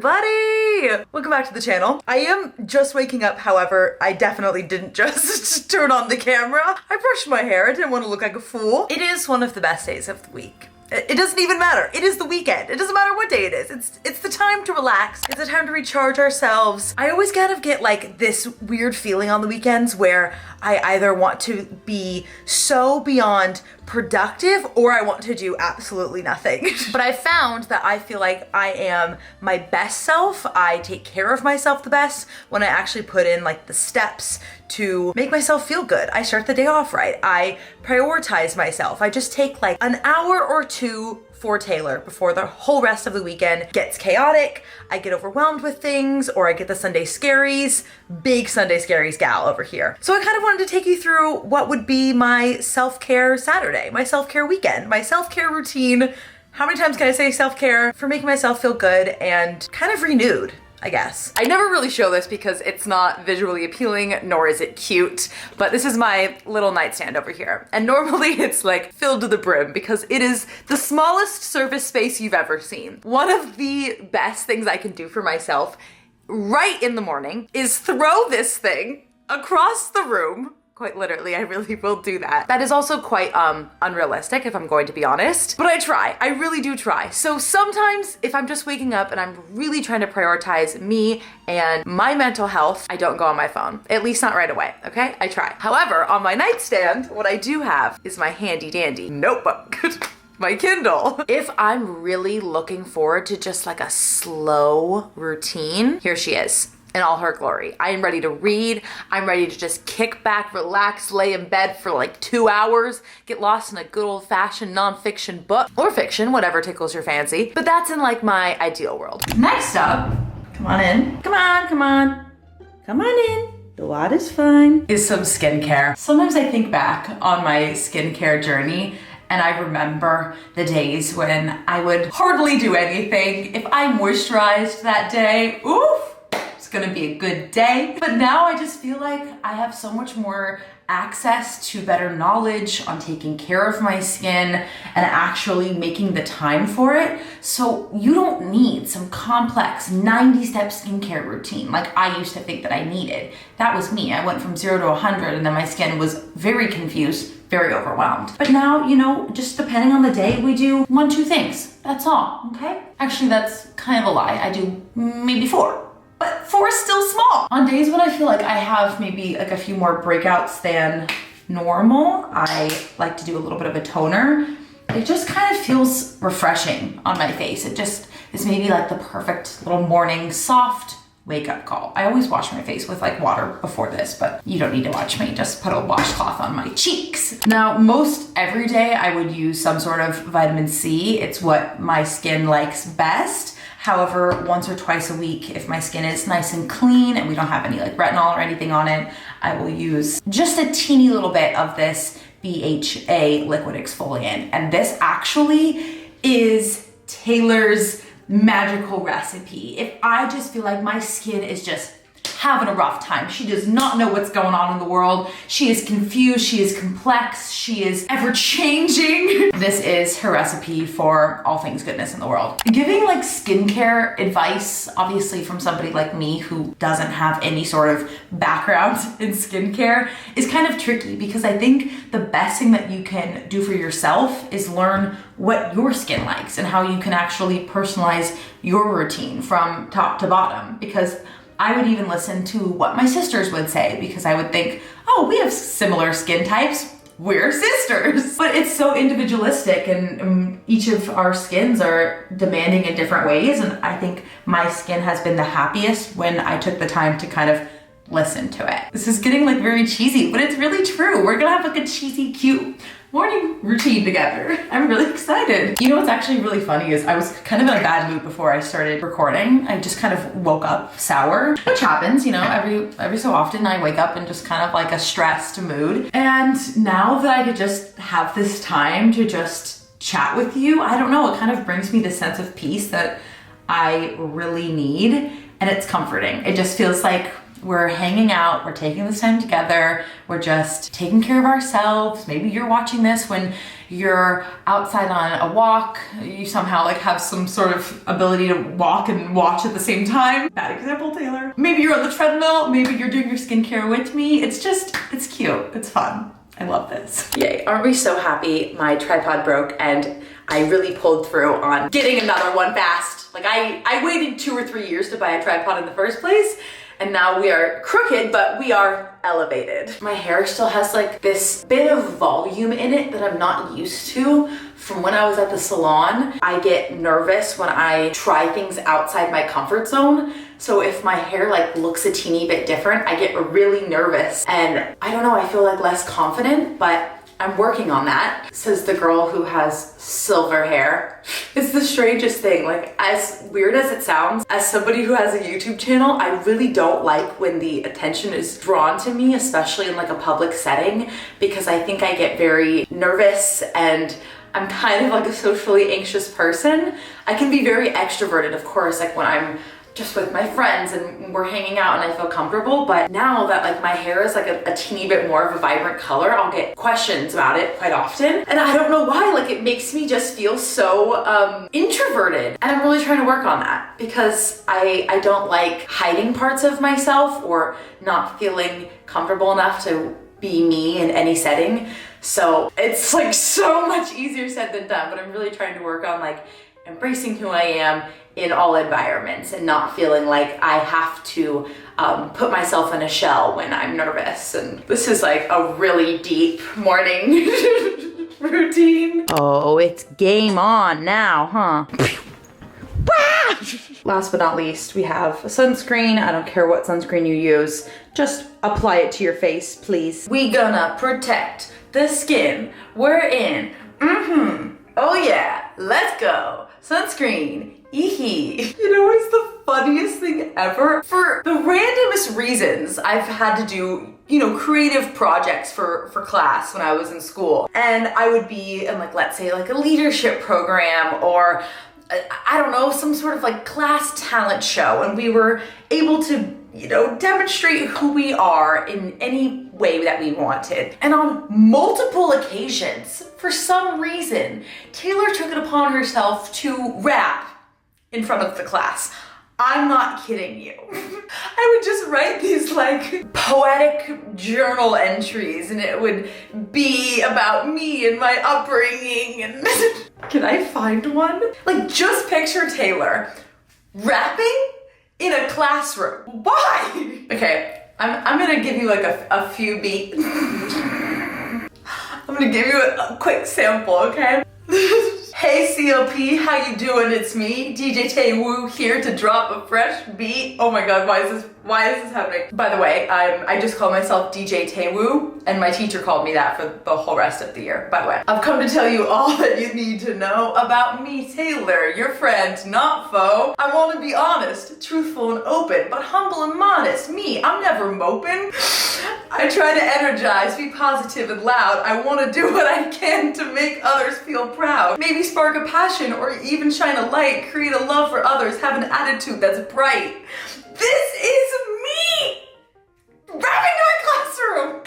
everybody! Welcome back to the channel. I am just waking up, however, I definitely didn't just turn on the camera. I brushed my hair, I didn't want to look like a fool. It is one of the best days of the week. It doesn't even matter. It is the weekend. It doesn't matter what day it is. It's the time to relax. It's the time to recharge ourselves. I always kind of get like this weird feeling on the weekends where I either want to be so beyond productive or I want to do absolutely nothing. But I found that I feel like I am my best self. I take care of myself the best when I actually put in like the steps to make myself feel good. I start the day off right. I prioritize myself. I just take like an hour or two for Taylor before the whole rest of the weekend gets chaotic. I get overwhelmed with things or I get the Sunday scaries. Big Sunday scaries gal over here. So I kind of wanted to take you through what would be my self-care Saturday, my self-care weekend, my self-care routine. How many times can I say self-care for making myself feel good and kind of renewed, I guess. I never really show this because it's not visually appealing, nor is it cute, but this is my little nightstand over here. And normally it's like filled to the brim because it is the smallest surface space you've ever seen. One of the best things I can do for myself right in the morning is throw this thing across the room. Quite literally, I really will do that. That is also quite unrealistic if I'm going to be honest, but I try, I really do try. So sometimes if I'm just waking up and I'm really trying to prioritize me and my mental health, I don't go on my phone, at least not right away, okay? I try. However, on my nightstand, what I do have is my handy dandy notebook. My Kindle. If I'm really looking forward to just like a slow routine, here she is. In all her glory. I am ready to read. I'm ready to just kick back, relax, lay in bed for like 2 hours, get lost in a good old fashioned nonfiction book or fiction, whatever tickles your fancy. But that's in like my ideal world. Next up, come on in. Come on, come on. Come on in. The water's fine. Is some skincare. Sometimes I think back on my skincare journey and I remember the days when I would hardly do anything. If I moisturized that day, oof. Gonna be a good day. But now I just feel like I have so much more access to better knowledge on taking care of my skin and actually making the time for it. So you don't need some complex 90-step skincare routine like I used to think that I needed. That was me. I went from 0 to 100 and then my skin was very confused, very overwhelmed. But now, you know, just depending on the day, we do 1, 2 things. That's all, okay? Actually, that's kind of a lie. I do maybe 4. But 4 is still small. On days when I feel like I have maybe like a few more breakouts than normal, I like to do a little bit of a toner. It just kind of feels refreshing on my face. It just is maybe like the perfect little morning soft wake up call. I always wash my face with like water before this, but you don't need to watch me. Just put a washcloth on my cheeks. Now, most every day I would use some sort of vitamin C. It's what my skin likes best. However, once or twice a week, if my skin is nice and clean and we don't have any like retinol or anything on it, I will use just a teeny little bit of this BHA liquid exfoliant. And this actually is Taylor's magical recipe. If I just feel like my skin is just having a rough time, she does not know what's going on in the world, she is confused, she is complex, she is ever changing, this is her recipe for all things goodness in the world. Giving like skincare advice, obviously from somebody like me who doesn't have any sort of background in skincare, is kind of tricky because I think the best thing that you can do for yourself is learn what your skin likes and how you can actually personalize your routine from top to bottom. Because I would even listen to what my sisters would say because I would think, oh, we have similar skin types, we're sisters. But it's so individualistic and each of our skins are demanding in different ways. And I think my skin has been the happiest when I took the time to kind of listen to it. This is getting like very cheesy, but it's really true. We're gonna have like a cheesy, cute morning routine together. I'm really excited. You know what's actually really funny is I was kind of in a bad mood before I started recording. I just kind of woke up sour, which happens, you know, every so often I wake up in just kind of like a stressed mood. And now that I could just have this time to just chat with you, I don't know, it kind of brings me this sense of peace that I really need. And it's comforting. It just feels like We're hanging out, we're taking this time together, we're just taking care of ourselves. Maybe you're watching this when you're outside on a walk, you somehow like have some sort of ability to walk and watch at the same time. Bad example, Taylor. Maybe you're on the treadmill, maybe you're doing your skincare with me. It's cute, it's fun. I love this. Yay, aren't we so happy my tripod broke and I really pulled through on getting another one fast. Like I waited 2 or 3 years to buy a tripod in the first place, and now we are crooked, but we are elevated. My hair still has like this bit of volume in it that I'm not used to from when I was at the salon. I get nervous when I try things outside my comfort zone. So if my hair like looks a teeny bit different, I get really nervous and I don't know, I feel like less confident, but I'm working on that, says the girl who has silver hair. It's the strangest thing, like as weird as it sounds, as somebody who has a YouTube channel, I really don't like when the attention is drawn to me, especially in like a public setting, because I think I get very nervous and I'm kind of like a socially anxious person. I can be very extroverted, of course, like when I'm just with my friends and we're hanging out and I feel comfortable, but now that like my hair is like a teeny bit more of a vibrant color, I'll get questions about it quite often. And I don't know why, like it makes me just feel so introverted. And I'm really trying to work on that because I don't like hiding parts of myself or not feeling comfortable enough to be me in any setting. So it's like so much easier said than done, but I'm really trying to work on like embracing who I am in all environments and not feeling like I have to put myself in a shell when I'm nervous. And this is like a really deep morning routine. Oh, it's game on now, huh? Last but not least, we have a sunscreen. I don't care what sunscreen you use, just apply it to your face, please. We gonna protect the skin we're in. Oh yeah, let's go. Sunscreen. Eehee. You know what's the funniest thing ever? For the randomest reasons, I've had to do, you know, creative projects for class when I was in school. And I would be in like, let's say like a leadership program or I don't know, some sort of like class talent show. And we were able to, you know, demonstrate who we are in any way that we wanted. And on multiple occasions, for some reason, Taylor took it upon herself to rap in front of the class. I'm not kidding you. I would just write these like poetic journal entries and it would be about me and my upbringing and can I find one? Like just picture Taylor rapping in a classroom. Why? Okay, I'm gonna give you like a few beats. I'm gonna give you a quick sample, okay? Hey CLP, how you doing? It's me, DJ Taewoo, here to drop a fresh beat. Oh my god, why is this happening? By the way, I just call myself DJ Taewoo, and my teacher called me that for the whole rest of the year. By the way, I've come to tell you all that you need to know about me, Taylor, your friend, not foe. I want to be honest, truthful and open, but humble and modest. Me, I'm never moping. I try to energize, be positive and loud. I want to do what I can to make others feel proud. Maybe spark a passion or even shine a light, create a love for others, have an attitude that's bright. This is me! Rapping in my classroom!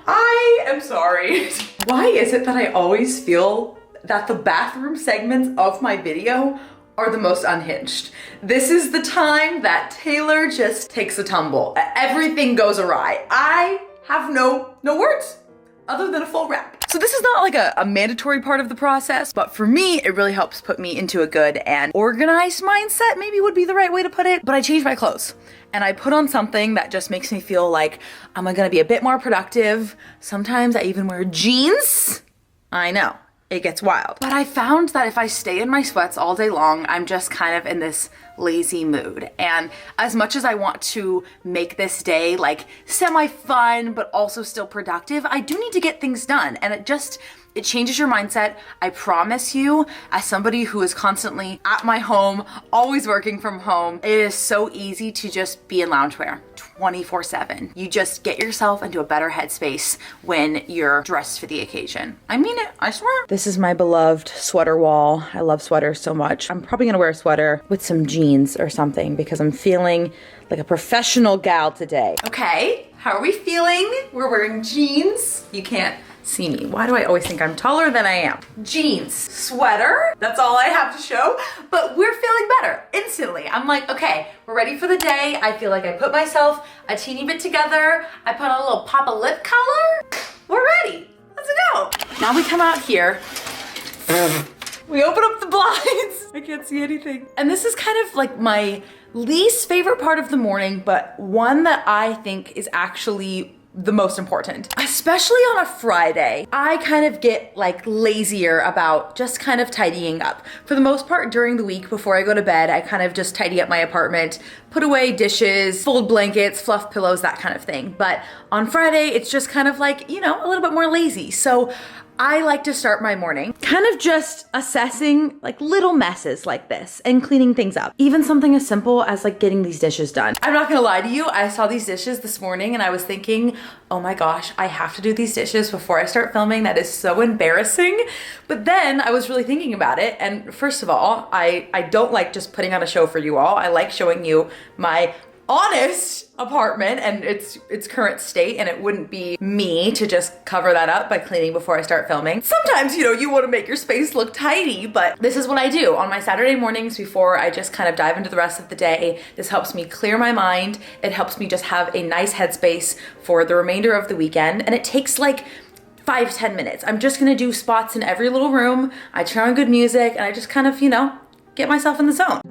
I am sorry. Why is it that I always feel that the bathroom segments of my video are the most unhinged? This is the time that Taylor just takes a tumble. Everything goes awry. I have no words other than a full rap. So this is not like a mandatory part of the process, but for me, it really helps put me into a good and organized mindset, maybe would be the right way to put it. But I changed my clothes and I put on something that just makes me feel like I'm gonna be a bit more productive. Sometimes I even wear jeans. I know, it gets wild. But I found that if I stay in my sweats all day long, I'm just kind of in this lazy mood. And as much as I want to make this day like semi-fun, but also still productive, I do need to get things done. And it changes your mindset. I promise you, as somebody who is constantly at my home, always working from home, it is so easy to just be in loungewear 24/7. You just get yourself into a better headspace when you're dressed for the occasion. I mean it, I swear. This is my beloved sweater wall. I love sweaters so much. I'm probably gonna wear a sweater with some jeans jeans or something because I'm feeling like a professional gal today. Okay, how are we feeling? We're wearing jeans. You can't see me. Why do I always think I'm taller than I am? Jeans, sweater, that's all I have to show, but we're feeling better instantly. I'm like, okay, we're ready for the day. I feel like I put myself a teeny bit together. I put on a little pop of lip color. We're ready, let's go. Now we come out here. We open up the blinds. I can't see anything. And this is kind of like my least favorite part of the morning, but one that I think is actually the most important, especially on a Friday. I kind of get like lazier about just kind of tidying up. For the most part during the week before I go to bed, I kind of just tidy up my apartment, put away dishes, fold blankets, fluff pillows, that kind of thing. But on Friday, it's just kind of like, you know, a little bit more lazy. So I like to start my morning kind of just assessing like little messes like this and cleaning things up. Even something as simple as like getting these dishes done. I'm not gonna lie to you, I saw these dishes this morning and I was thinking, oh my gosh, I have to do these dishes before I start filming. That is so embarrassing. But then I was really thinking about it. And first of all, I don't like just putting on a show for you all. I like showing you my honest apartment and its current state, and it wouldn't be me to just cover that up by cleaning before I start filming. Sometimes, you know, you want to make your space look tidy, but this is what I do on my Saturday mornings before I just kind of dive into the rest of the day. This helps me clear my mind. It helps me just have a nice headspace for the remainder of the weekend, and it takes like 5-10 minutes. I'm just gonna do spots in every little room. I turn on good music and I just kind of, you know, get myself in the zone.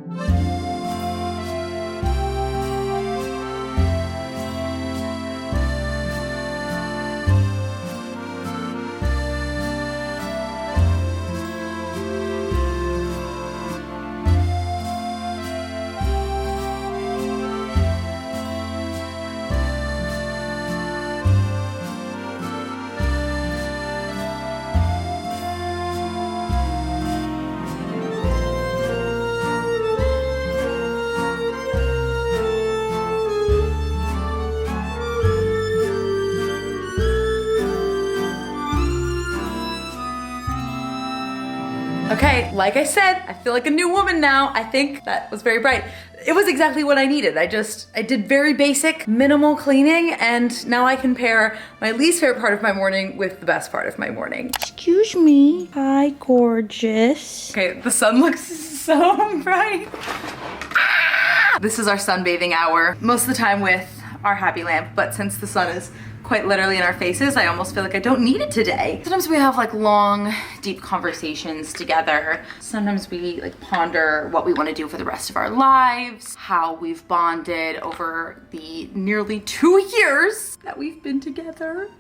Okay, like I said, I feel like a new woman now. I think that was very bright. It was exactly what I needed. I did very basic, minimal cleaning, and now I can pair my least favorite part of my morning with the best part of my morning. Excuse me. Hi, gorgeous. Okay, the sun looks so bright. Ah! This is our sunbathing hour, most of the time with our happy lamp, but since the sun is quite literally in our faces, I almost feel like I don't need it today. Sometimes we have like long, deep conversations together. Sometimes we like ponder what we want to do for the rest of our lives, how we've bonded over the nearly 2 years that we've been together.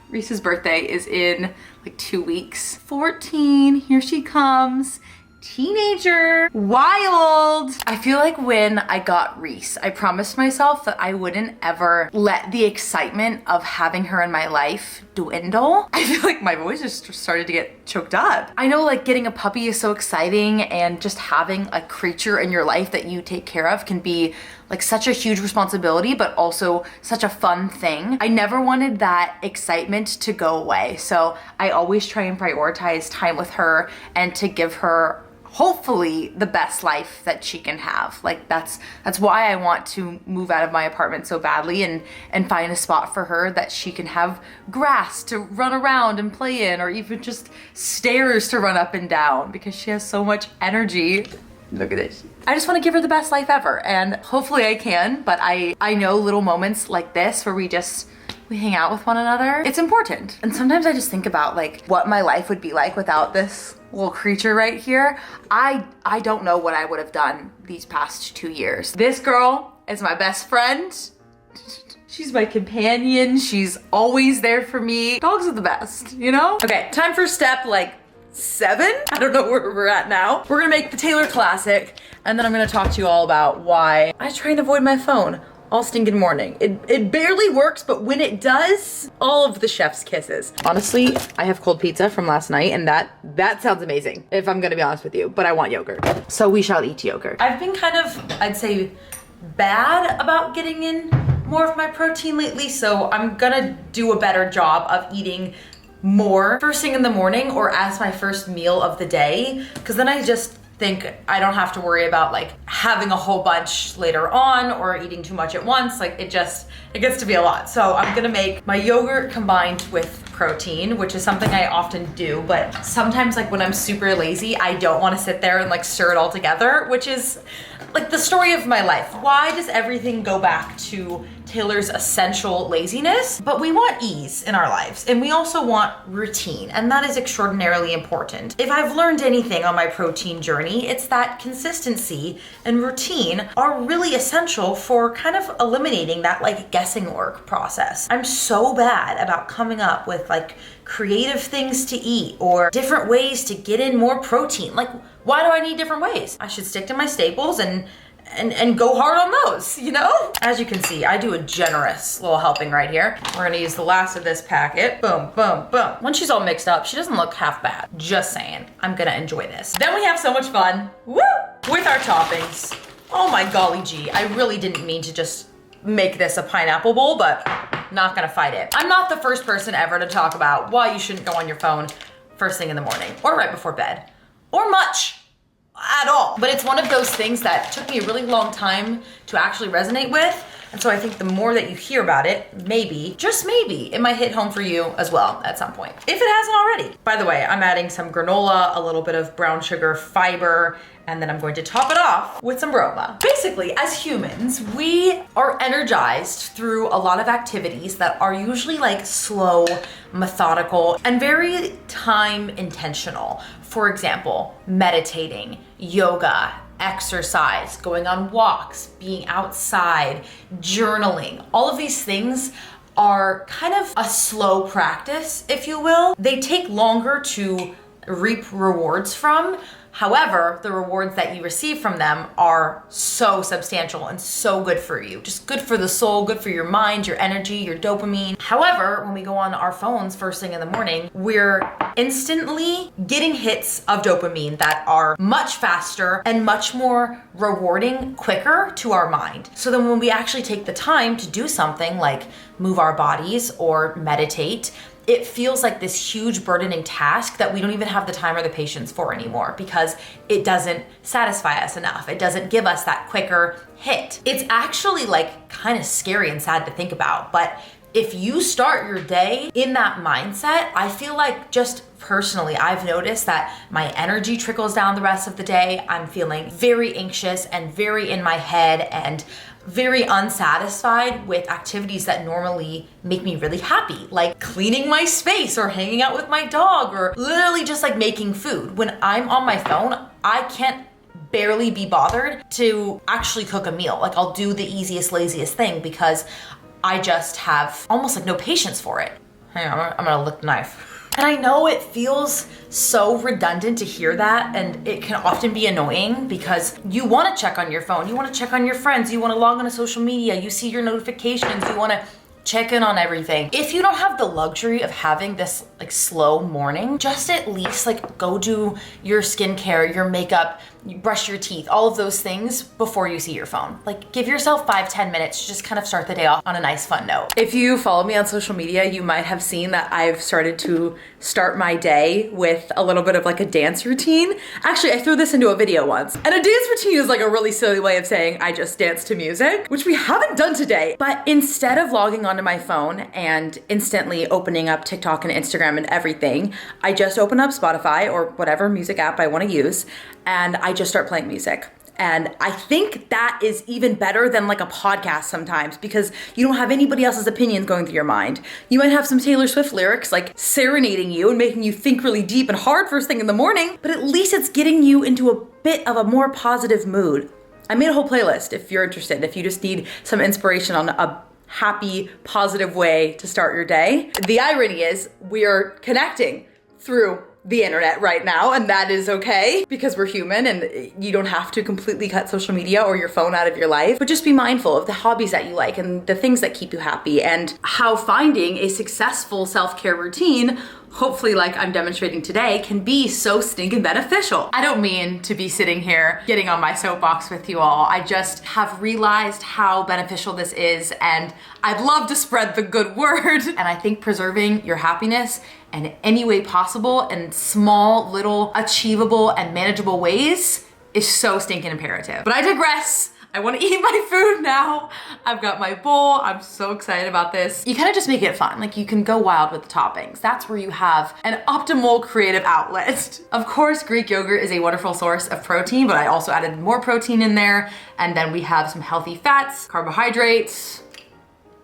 Reese's birthday is in like 2 weeks. 14, here she comes. Teenager, wild. I feel like when I got Reese, I promised myself that I wouldn't ever let the excitement of having her in my life dwindle. I feel like my voice just started to get choked up. I know like getting a puppy is so exciting, and just having a creature in your life that you take care of can be like such a huge responsibility, but also such a fun thing. I never wanted that excitement to go away. So I always try and prioritize time with her and to give her hopefully the best life that she can have. Like that's why I want to move out of my apartment so badly and find a spot for her that she can have grass to run around and play in, or even just stairs to run up and down, because she has so much energy. Look at this. I just want to give her the best life ever, and hopefully I can, but I know little moments like this where we hang out with one another, it's important. And sometimes I just think about like what my life would be like without this little creature right here. I don't know what I would have done these past 2 years. This girl is my best friend. She's my companion. She's always there for me. Dogs are the best, you know? Okay, time for step like 7. I don't know where we're at now. We're gonna make the Taylor classic, and then I'm gonna talk to you all about why I try and avoid my phone all stinking morning. It barely works, but when it does, all of the chef's kisses. Honestly, I have cold pizza from last night, and that sounds amazing, if I'm gonna be honest with you, but I want yogurt. So we shall eat yogurt. I've been kind of, I'd say, bad about getting in more of my protein lately, so I'm gonna do a better job of eating more first thing in the morning or as my first meal of the day, because then I just think I don't have to worry about like having a whole bunch later on or eating too much at once. Like it gets to be a lot. So I'm gonna make my yogurt combined with protein, which is something I often do, but sometimes like when I'm super lazy, I don't want to sit there and like stir it all together, which is like the story of my life. Why does everything go back to Taylor's essential laziness? But we want ease in our lives, and we also want routine, and that is extraordinarily important. If I've learned anything on my protein journey, it's that consistency and routine are really essential for kind of eliminating that like guessing work process. I'm so bad about coming up with like creative things to eat or different ways to get in more protein. Like, why do I need different ways? I should stick to my staples and go hard on those, you know? As you can see, I do a generous little helping right here. We're gonna use the last of this packet. Boom, boom, boom. Once she's all mixed up, she doesn't look half bad. Just saying, I'm gonna enjoy this. Then we have so much fun, woo, with our toppings. Oh my golly gee, I really didn't mean to just make this a pineapple bowl, but not gonna fight it. I'm not the first person ever to talk about why you shouldn't go on your phone first thing in the morning or right before bed or much at all. But it's one of those things that took me a really long time to actually resonate with. And so I think the more that you hear about it, maybe, just maybe, it might hit home for you as well at some point, if it hasn't already. By the way, I'm adding some granola, a little bit of brown sugar fiber, and then I'm going to top it off with some Roma. Basically, as humans, we are energized through a lot of activities that are usually like slow, methodical, and very time intentional. For example, meditating, yoga, exercise, going on walks, being outside, journaling. All of these things are kind of a slow practice, if you will. They take longer to reap rewards from. However, the rewards that you receive from them are so substantial and so good for you. Just good for the soul, good for your mind, your energy, your dopamine. However, when we go on our phones first thing in the morning, we're instantly getting hits of dopamine that are much faster and much more rewarding quicker to our mind. So then when we actually take the time to do something like move our bodies or meditate, it feels like this huge burdening task that we don't even have the time or the patience for anymore because it doesn't satisfy us enough. It doesn't give us that quicker hit. It's actually like kind of scary and sad to think about, but if you start your day in that mindset, I feel like just personally, I've noticed that my energy trickles down the rest of the day. I'm feeling very anxious and very in my head and very unsatisfied with activities that normally make me really happy, like cleaning my space or hanging out with my dog or literally just like making food. When I'm on my phone, I can't barely be bothered to actually cook a meal. Like I'll do the easiest, laziest thing because I just have almost like no patience for it. Hang on, I'm gonna lick the knife. And I know it feels so redundant to hear that, and it can often be annoying because you want to check on your phone, you want to check on your friends, you want to log on to social media, you see your notifications, you want to check in on everything. If you don't have the luxury of having this like slow morning, just at least like go do your skincare, your makeup, you brush your teeth, all of those things before you see your phone. Like give yourself 5-10 minutes to just kind of start the day off on a nice fun note. If you follow me on social media, you might have seen that I've started to start my day with a little bit of like a dance routine. Actually, I threw this into a video once. And a dance routine is like a really silly way of saying I just dance to music, which we haven't done today. But instead of logging onto my phone and instantly opening up TikTok and Instagram and everything, I just open up Spotify or whatever music app I want to use, and I just start playing music. And I think that is even better than like a podcast sometimes because you don't have anybody else's opinions going through your mind. You might have some Taylor Swift lyrics like serenading you and making you think really deep and hard first thing in the morning, but at least it's getting you into a bit of a more positive mood. I made a whole playlist if you're interested, if you just need some inspiration on a happy, positive way to start your day. The irony is we are connecting through the internet right now, and that is okay because we're human and you don't have to completely cut social media or your phone out of your life, but just be mindful of the hobbies that you like and the things that keep you happy and how finding a successful self-care routine hopefully like I'm demonstrating today, can be so stinking beneficial. I don't mean to be sitting here getting on my soapbox with you all. I just have realized how beneficial this is, and I'd love to spread the good word. And I think preserving your happiness in any way possible in small, little, achievable, and manageable ways is so stinking imperative. But I digress. I want to eat my food now. I've got my bowl. I'm so excited about this. You kind of just make it fun. Like, you can go wild with the toppings. That's where you have an optimal creative outlet. Of course, Greek yogurt is a wonderful source of protein, but I also added more protein in there. And then we have some healthy fats, carbohydrates,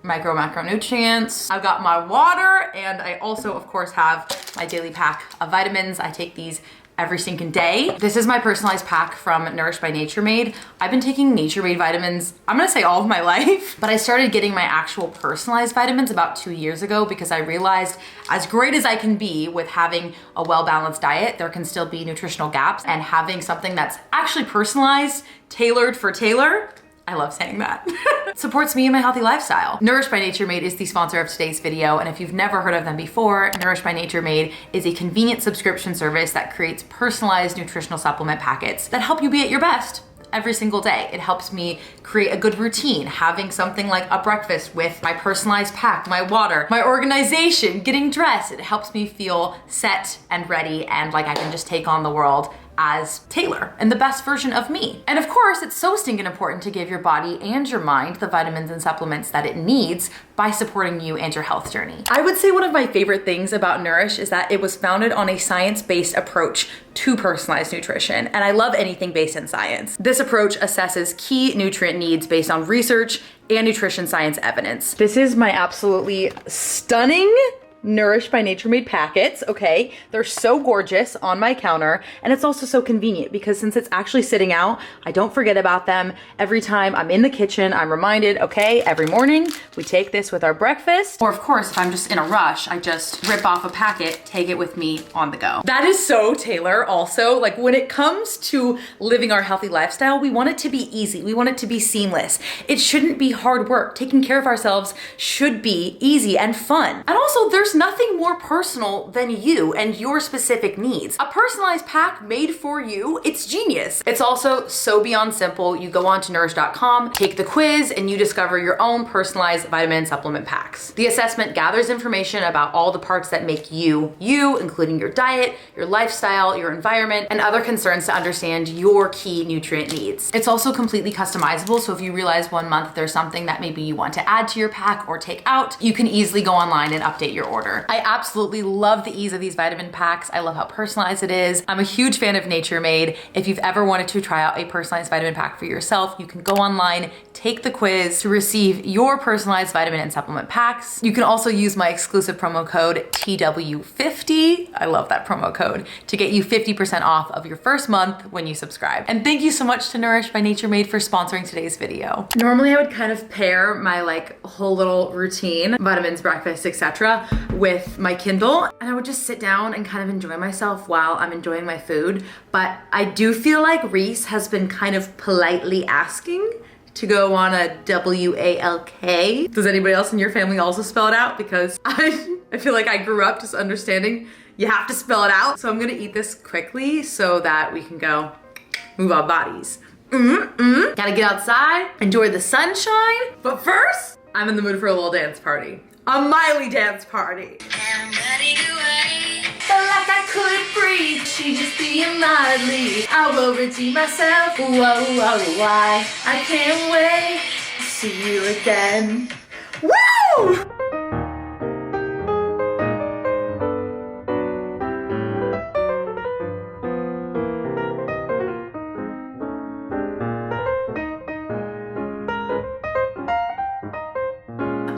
macronutrients. I've got my water, and I also, of course, have my daily pack of vitamins. I take these every single day. This is my personalized pack from Nourished by Nature Made. I've been taking Nature Made vitamins, I'm gonna say all of my life, but I started getting my actual personalized vitamins about 2 years ago because I realized, as great as I can be with having a well-balanced diet, there can still be nutritional gaps, and having something that's actually personalized, tailored for Taylor, I love saying that, supports me and my healthy lifestyle. Nourished by Nature Made is the sponsor of today's video, and if you've never heard of them before, Nourished by Nature Made is a convenient subscription service that creates personalized nutritional supplement packets that help you be at your best every single day. It helps me create a good routine, having something like a breakfast with my personalized pack, my water, my organization, getting dressed. It helps me feel set and ready and like I can just take on the world as Taylor and the best version of me. And of course, it's so stinking important to give your body and your mind the vitamins and supplements that it needs by supporting you and your health journey. I would say one of my favorite things about Nourish is that it was founded on a science-based approach to personalized nutrition, and I love anything based in science. This approach assesses key nutrient needs based on research and nutrition science evidence. This is my absolutely stunning Nourished by Nature Made packets, okay? They're so gorgeous on my counter, and it's also so convenient because since it's actually sitting out, I don't forget about them. Every time I'm in the kitchen, I'm reminded, okay, every morning we take this with our breakfast. Or of course, if I'm just in a rush, I just rip off a packet, take it with me on the go. That is so Taylor also. Like, when it comes to living our healthy lifestyle, we want it to be easy. We want it to be seamless. It shouldn't be hard work. Taking care of ourselves should be easy and fun. And also, there's nothing more personal than you and your specific needs. A personalized pack made for you, it's genius. It's also so beyond simple. You go on to nourish.com, take the quiz, and you discover your own personalized vitamin supplement packs. The assessment gathers information about all the parts that make you, including your diet, your lifestyle, your environment, and other concerns to understand your key nutrient needs. It's also completely customizable, so if you realize one month there's something that maybe you want to add to your pack or take out, you can easily go online and update your order. I absolutely love the ease of these vitamin packs. I love how personalized it is. I'm a huge fan of Nature Made. If you've ever wanted to try out a personalized vitamin pack for yourself, you can go online, take the quiz to receive your personalized vitamin and supplement packs. You can also use my exclusive promo code TW50. I love that promo code to get you 50% off of your first month when you subscribe. And thank you so much to Nourished by Nature Made for sponsoring today's video. Normally I would kind of pair my like whole little routine, vitamins, breakfast, etc., with my Kindle, and I would just sit down and kind of enjoy myself while I'm enjoying my food. But I do feel like Reese has been kind of politely asking to go on a WALK. Does anybody else in your family also spell it out? Because I feel like I grew up just understanding you have to spell it out. So I'm gonna eat this quickly so that we can go move our bodies. Gotta get outside, enjoy the sunshine. But first, I'm in the mood for a little dance party. A Miley dance party. I'm ready to wait. Felt like I couldn't breathe. She just being lively. I will redeem myself. Why? I can't wait to see you again. Woo!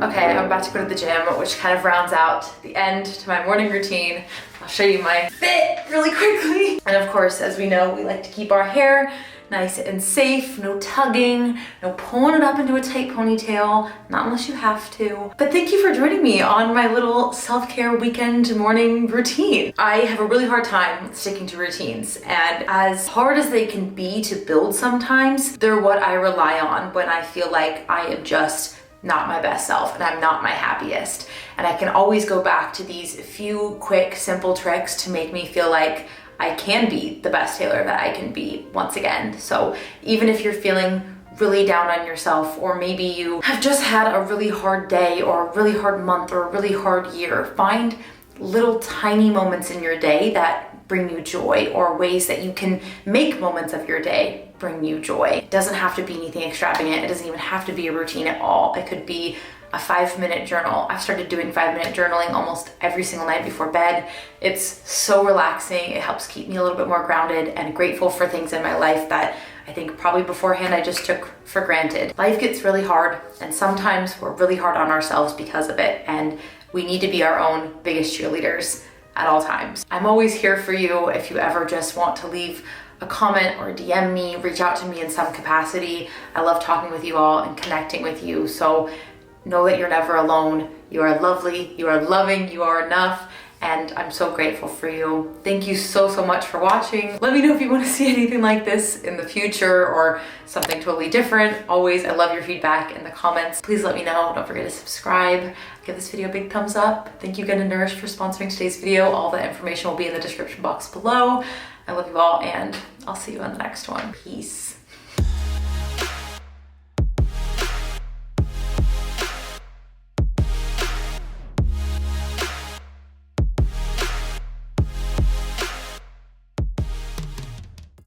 Okay, I'm about to go to the gym, which kind of rounds out the end to my morning routine. I'll show you my fit really quickly. And of course, as we know, we like to keep our hair nice and safe, no tugging, no pulling it up into a tight ponytail, not unless you have to. But thank you for joining me on my little self-care weekend morning routine. I have a really hard time sticking to routines, and as hard as they can be to build sometimes, they're what I rely on when I feel like I am just not my best self and I'm not my happiest. And I can always go back to these few quick, simple tricks to make me feel like I can be the best Taylor that I can be once again. So even if you're feeling really down on yourself, or maybe you have just had a really hard day or a really hard month or a really hard year, find little tiny moments in your day that bring you joy, or ways that you can make moments of your day bring you joy. It doesn't have to be anything extravagant. It doesn't even have to be a routine at all. It could be a 5-minute journal. I've started doing 5-minute journaling almost every single night before bed. It's so relaxing. It helps keep me a little bit more grounded and grateful for things in my life that I think probably beforehand I just took for granted. Life gets really hard, and sometimes we're really hard on ourselves because of it, and we need to be our own biggest cheerleaders at all times. I'm always here for you if you ever just want to leave a comment or DM me, reach out to me in some capacity. I love talking with you all and connecting with you. So know that you're never alone. You are lovely, you are loving, you are enough, and I'm so grateful for you. Thank you so much for watching. Let me know if you want to see anything like this in the future or something totally different. Always, I love your feedback in the comments. Please let me know. Don't forget to subscribe. Give this video a big thumbs up. Thank you, Good and Nourished, for sponsoring today's video. All the information will be in the description box below. I love you all, and I'll see you on the next one. Peace.